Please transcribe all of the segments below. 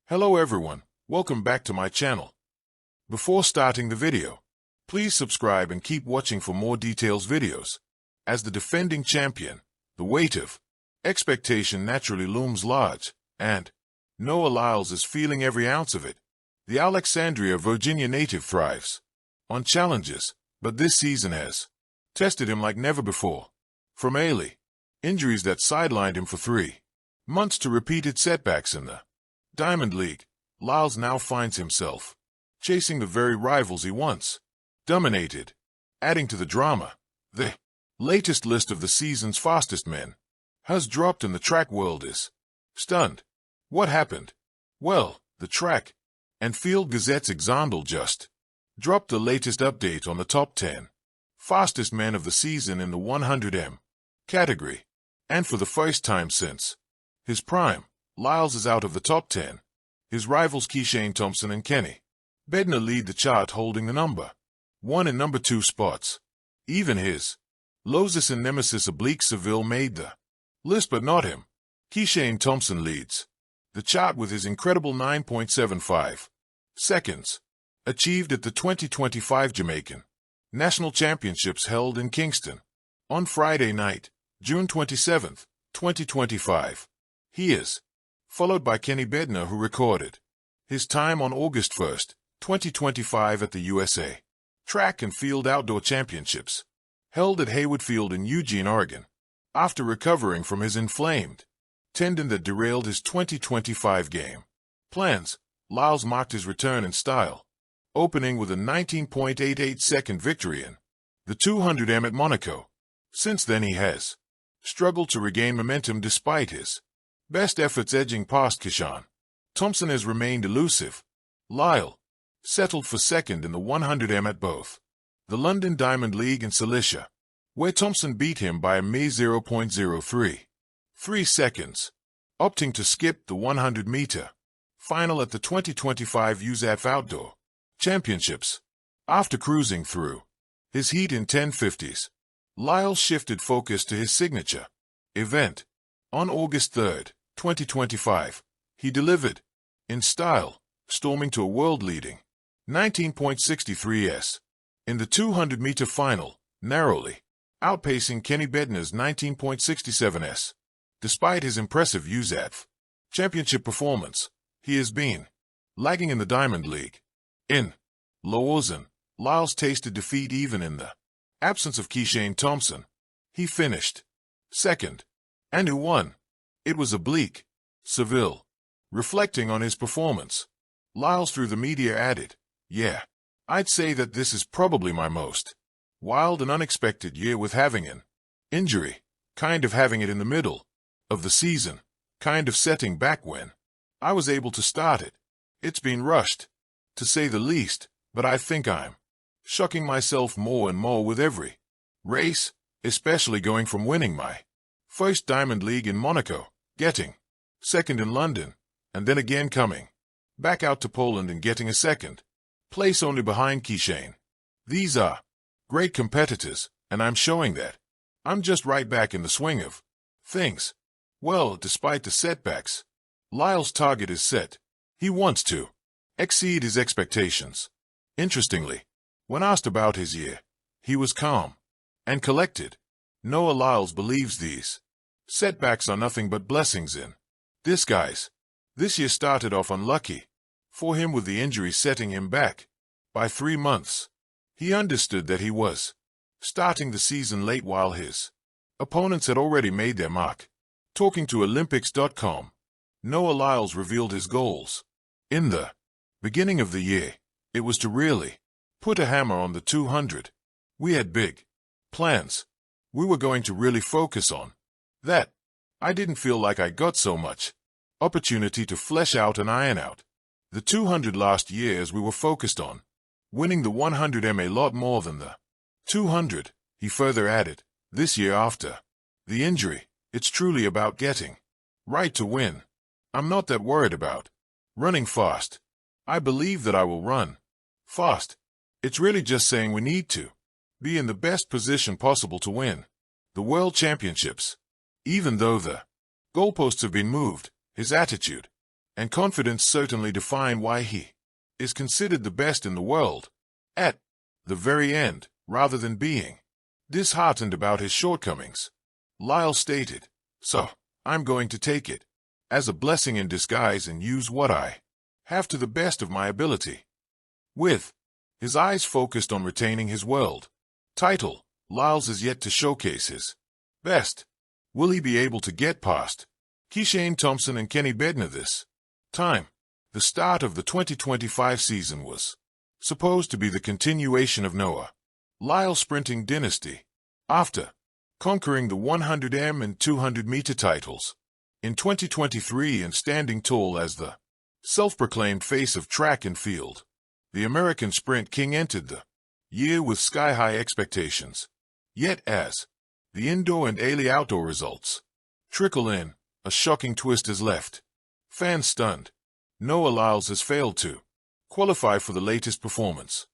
Hello everyone, welcome back to my channel. Before starting the video, please subscribe and keep watching for more details videos. As the defending champion, the weight of expectation naturally looms large, and Noah Lyles is feeling every ounce of it. The Alexandria, Virginia native thrives on challenges, but this season has tested him like never before. From early injuries that sidelined him for 3 months to repeated setbacks in the Diamond League, Lyles now finds himself chasing the very rivals he once dominated. Adding to the drama, the latest list of the season's fastest men has dropped and the track world is stunned. What happened? Well, the Track and Field Gazette's Exandel just dropped the latest update on the top 10 fastest men of the season in the 100m category, and for the first time since his prime, Lyles is out of the top 10. His rivals Keishane Thompson and Kenny Bednar lead the chart, holding the number 1 and number 2 spots. Even his Lozis and nemesis Oblique Seville made the list, but not him. Keishane Thompson leads the chart with his incredible 9.75 seconds, achieved at the 2025 Jamaican National Championships held in Kingston on Friday night, June 27, 2025. He is followed by Kenny Bednar, who recorded his time on August 1, 2025 at the USA Track and Field Outdoor Championships, held at Hayward Field in Eugene, Oregon. After recovering from his inflamed tendon that derailed his 2025 game plans, Lyles marked his return in style, opening with a 19.88-second victory in the 200m at Monaco. Since then he has struggled to regain momentum despite his best efforts edging past Keishane Thompson has remained elusive. Lyles settled for second in the 100m at both the London Diamond League and Cilicia, where Thompson beat him by a mere 0.033 seconds, opting to skip the 100-meter final at the 2025 USAF Outdoor Championships. After cruising through his heat in 10:50s, Lyles shifted focus to his signature event. On August 3, 2025, he delivered in style, storming to a world-leading 19.63s in the 200-meter final, narrowly outpacing Kenny Bednar's 19.67s. Despite his impressive USAF championship performance, he has been lagging in the Diamond League. In Lausanne, Lyles tasted defeat even in the absence of Keishane Thompson. He finished second. And who won? It was Oblique Seville. Reflecting on his performance, Lyles through the media added, "Yeah, I'd say that this is probably my most wild and unexpected year, with having an injury, kind of having it in the middle of the season, kind of setting back when I was able to start it. It's been rushed, to say the least, but I think I'm shocking myself more and more with every race, especially going from winning my first Diamond League in Monaco, getting second in London, and then again coming back out to Poland and getting a second place only behind Keishane. These are great competitors, and I'm showing that I'm just right back in the swing of things. Well, despite the setbacks, Lyles' target is set. He wants to exceed his expectations. Interestingly, when asked about his year, he was calm and collected. Noah Lyles believes these setbacks are nothing but blessings in disguise. This year started off unlucky for him, with the injury setting him back by 3 months. He understood that he was starting the season late while his opponents had already made their mark. Talking to Olympics.com, Noah Lyles revealed his goals. In the beginning of the year, it was to really put a hammer on the 200. We had big plans. We were going to really focus on that. I didn't feel like I got so much opportunity to flesh out and iron out the 200 last year, as we were focused on winning the 100m a lot more than the 200. He further added, this year after the injury, it's truly about getting right to win. I'm not that worried about running fast. I believe that I will run fast. It's really just saying we need to be in the best position possible to win the World Championships. Even though the goalposts have been moved, his attitude and confidence certainly define why he is considered the best in the world. At the very end, rather than being disheartened about his shortcomings, Lyles stated, "So, I'm going to take it as a blessing in disguise and use what I have to the best of my ability." With his eyes focused on retaining his world title, Lyles is yet to showcase his best. Will he be able to get past Keishane Thompson and Kenny Bednar this time? The start of the 2025 season was supposed to be the continuation of Noah Lyles' sprinting dynasty. After conquering the 100m and 200-meter titles in 2023 and standing tall as the self-proclaimed face of track and field, the American Sprint King entered the year with sky-high expectations. Yet as the indoor and early outdoor results trickle in, a shocking twist has left fans stunned. Noah Lyles has failed to qualify for the latest performance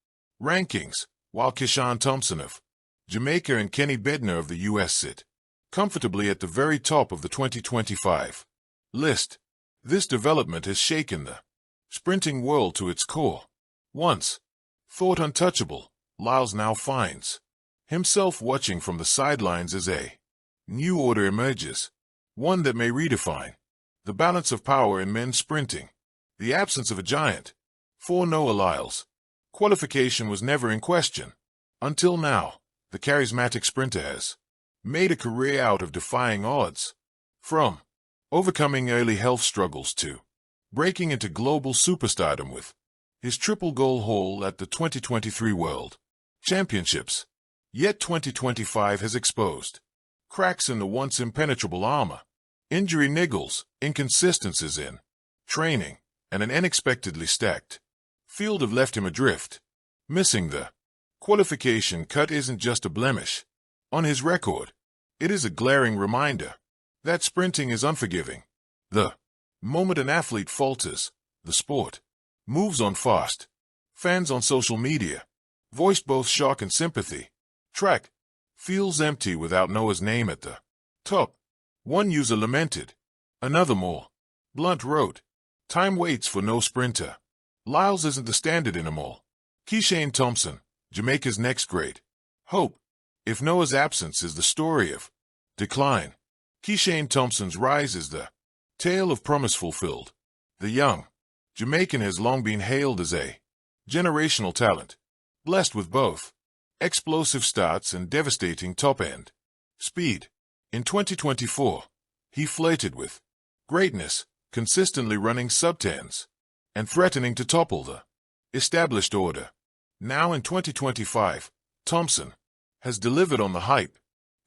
rankings, while Keishane Thompson of Jamaica and Kenny Bednar of the U.S. sit comfortably at the very top of the 2025 list. This development has shaken the sprinting world to its core. Once thought untouchable, Lyles now finds himself watching from the sidelines as a new order emerges, one that may redefine the balance of power in men's sprinting. The absence of a giant for Noah Lyles. Qualification was never in question. Until now, the charismatic sprinter has made a career out of defying odds. From overcoming early health struggles to breaking into global superstardom with his triple-goal haul at the 2023 World Championships. Yet 2025 has exposed cracks in the once impenetrable armor, injury niggles, inconsistencies in training, and an unexpectedly stacked field have left him adrift. Missing the qualification cut isn't just a blemish on his record. It is a glaring reminder that sprinting is unforgiving. The moment an athlete falters, the sport moves on fast. Fans on social media voiced both shock and sympathy. Track feels empty without Noah's name at the top. One user lamented. Another, more blunt, wrote, "Time waits for no sprinter. Lyles isn't the standard anymore." Keishane Thompson, Jamaica's next great hope. If Noah's absence is the story of decline, Keishane Thompson's rise is the tale of promise fulfilled. The young Jamaican has long been hailed as a generational talent, blessed with both explosive starts and devastating top-end speed. In 2024, he flirted with greatness, consistently running sub-10s and threatening to topple the established order. Now in 2025, Thompson has delivered on the hype.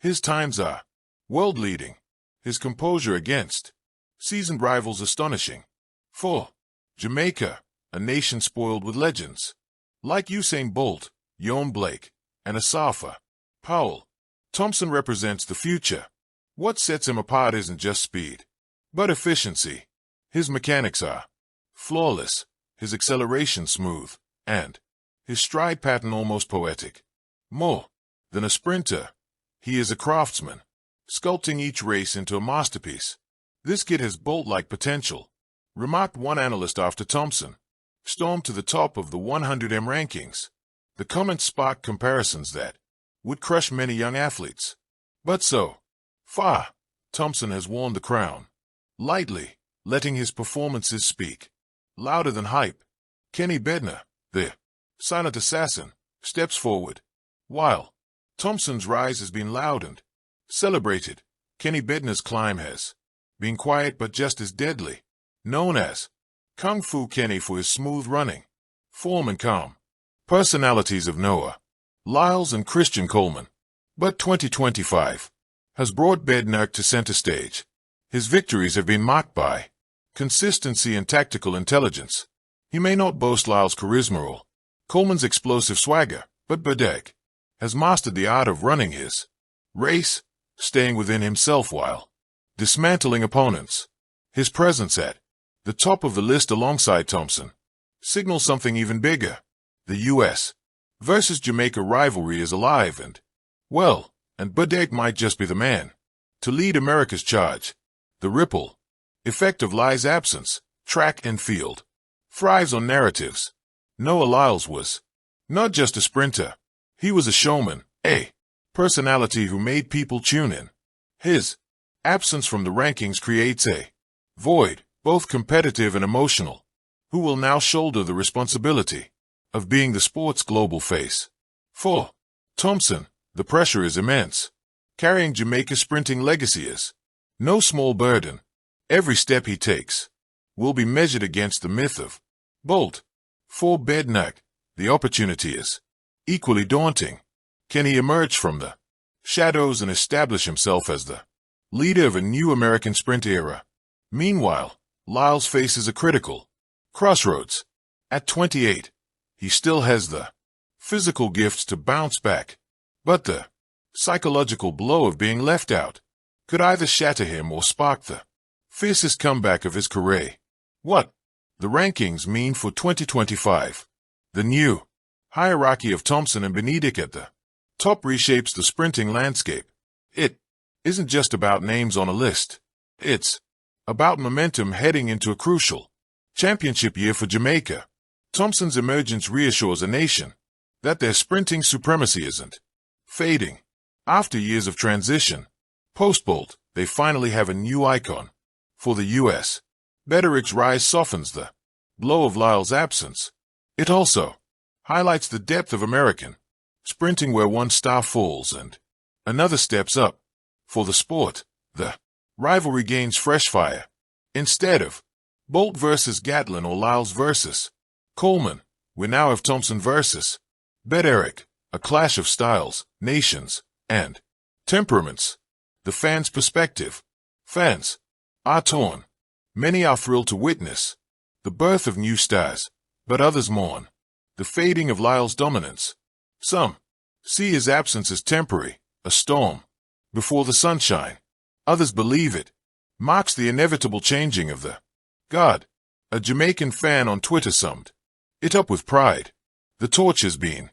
His times are world-leading, his composure against seasoned rivals astonishing. For Jamaica, a nation spoiled with legends like Usain Bolt, Yohan Blake, and Asafa Powell, Thompson represents the future. What sets him apart isn't just speed, but efficiency. His mechanics are flawless, his acceleration smooth, and his stride pattern almost poetic. More than a sprinter, he is a craftsman, sculpting each race into a masterpiece. "This kid has Bolt-like potential," remarked one analyst after Thompson stormed to the top of the 100m rankings. The comments sparked comparisons that would crush many young athletes. But so far, Thompson has worn the crown lightly, letting his performances speak louder than hype. Kenny Bednar, the silent assassin, steps forward. While Thompson's rise has been loud and celebrated, Kenny Bednar's climb has been quiet but just as deadly. Known as Kung Fu Kenny for his smooth running, form and calm personalities of Noah Lyles and Christian Coleman. But 2025 has brought Bednarek to center stage. His victories have been marked by consistency and tactical intelligence. He may not boast Lyles' charisma or Coleman's explosive swagger, but Bednarek has mastered the art of running his race, staying within himself while dismantling opponents. His presence at the top of the list alongside Thompson signals something even bigger. The U.S. versus Jamaica rivalry is alive and well, and Bednarek might just be the man to lead America's charge. The ripple effect of Lyles' absence track and field. Thrives on narratives. Noah Lyles was not just a sprinter. He was a showman, a personality who made people tune in. His absence from the rankings creates a void, both competitive and emotional. Who will now shoulder the responsibility of being the sport's global face? For Thompson, the pressure is immense. Carrying Jamaica's sprinting legacy is no small burden. Every step he takes will be measured against the myth of Bolt. For Bednarek, the opportunity is equally daunting. Can he emerge from the shadows and establish himself as the leader of a new American sprint era? Meanwhile, Lyles faces a critical crossroads. At 28, he still has the physical gifts to bounce back, but the psychological blow of being left out could either shatter him or spark the fiercest comeback of his career. What the rankings mean for 2025. The new hierarchy of Thompson and Bednarek at the top reshapes the sprinting landscape. It isn't just about names on a list. It's about momentum heading into a crucial championship year for Jamaica. Thompson's emergence reassures a nation that their sprinting supremacy isn't fading. After years of transition, post-Bolt, they finally have a new icon. For the U.S., Bednarek's rise softens the blow of Lyles' absence. It also highlights the depth of American sprinting, where one star falls and another steps up. For the sport, the rivalry gains fresh fire. Instead of Bolt versus Gatlin or Lyles versus Coleman, we now have Thompson versus Bednarek, a clash of styles, nations, and temperaments. The fans' perspective. Fans are torn. Many are thrilled to witness the birth of new stars, but others mourn the fading of Lyles' dominance. Some see his absence as temporary, a storm before the sunshine. Others believe it marks the inevitable changing of the guard. A Jamaican fan on Twitter summed it up with pride. The torch has been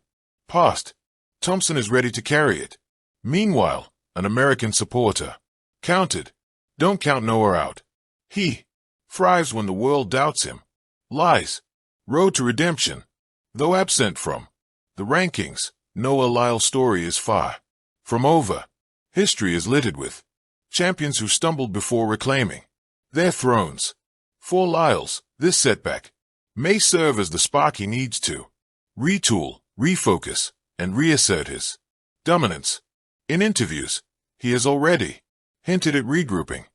passed. Thompson is ready to carry it. Meanwhile, an American supporter countered, "Don't count Noah out. He thrives when the world doubts him." Lyles' road to redemption. Though absent from the rankings, Noah Lyles' story is far from over. History is littered with champions who stumbled before reclaiming their thrones. For Lyles, this setback may serve as the spark he needs to retool, refocus, and reassert his dominance. In interviews, he has already hinted at regrouping.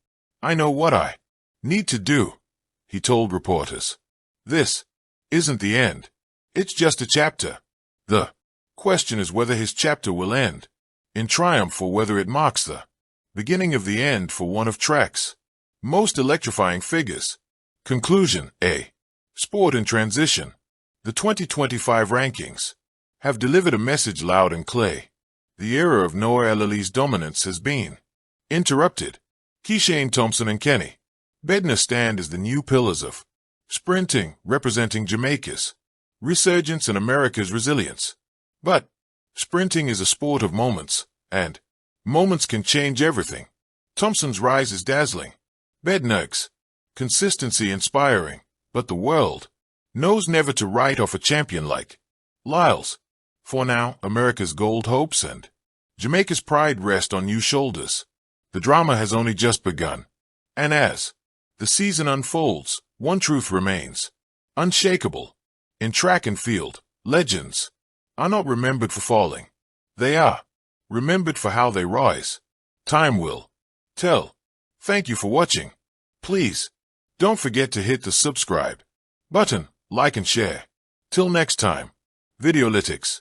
"I know what I need to do," he told reporters. This isn't the end. It's just a chapter. The question is whether his chapter will end in triumph or whether it marks the beginning of the end for one of track's most electrifying figures. Conclusion. A sport in transition. The 2025 rankings have delivered a message loud and clear. The era of Noah Lyles' dominance has been interrupted. Keishane Thompson and Kenny Bednar stand as the new pillars of sprinting, representing Jamaica's resurgence and America's resilience. But sprinting is a sport of moments, and moments can change everything. Thompson's rise is dazzling. Bednarek's consistency inspiring, but the world knows never to write off a champion like Lyles. For now, America's gold hopes and Jamaica's pride rest on new shoulders. The drama has only just begun. And as the season unfolds, one truth remains unshakable. In track and field, legends are not remembered for falling. They are remembered for how they rise. Time will tell. Thank you for watching. Please don't forget to hit the subscribe button, like and share. Till next time, Videolytics.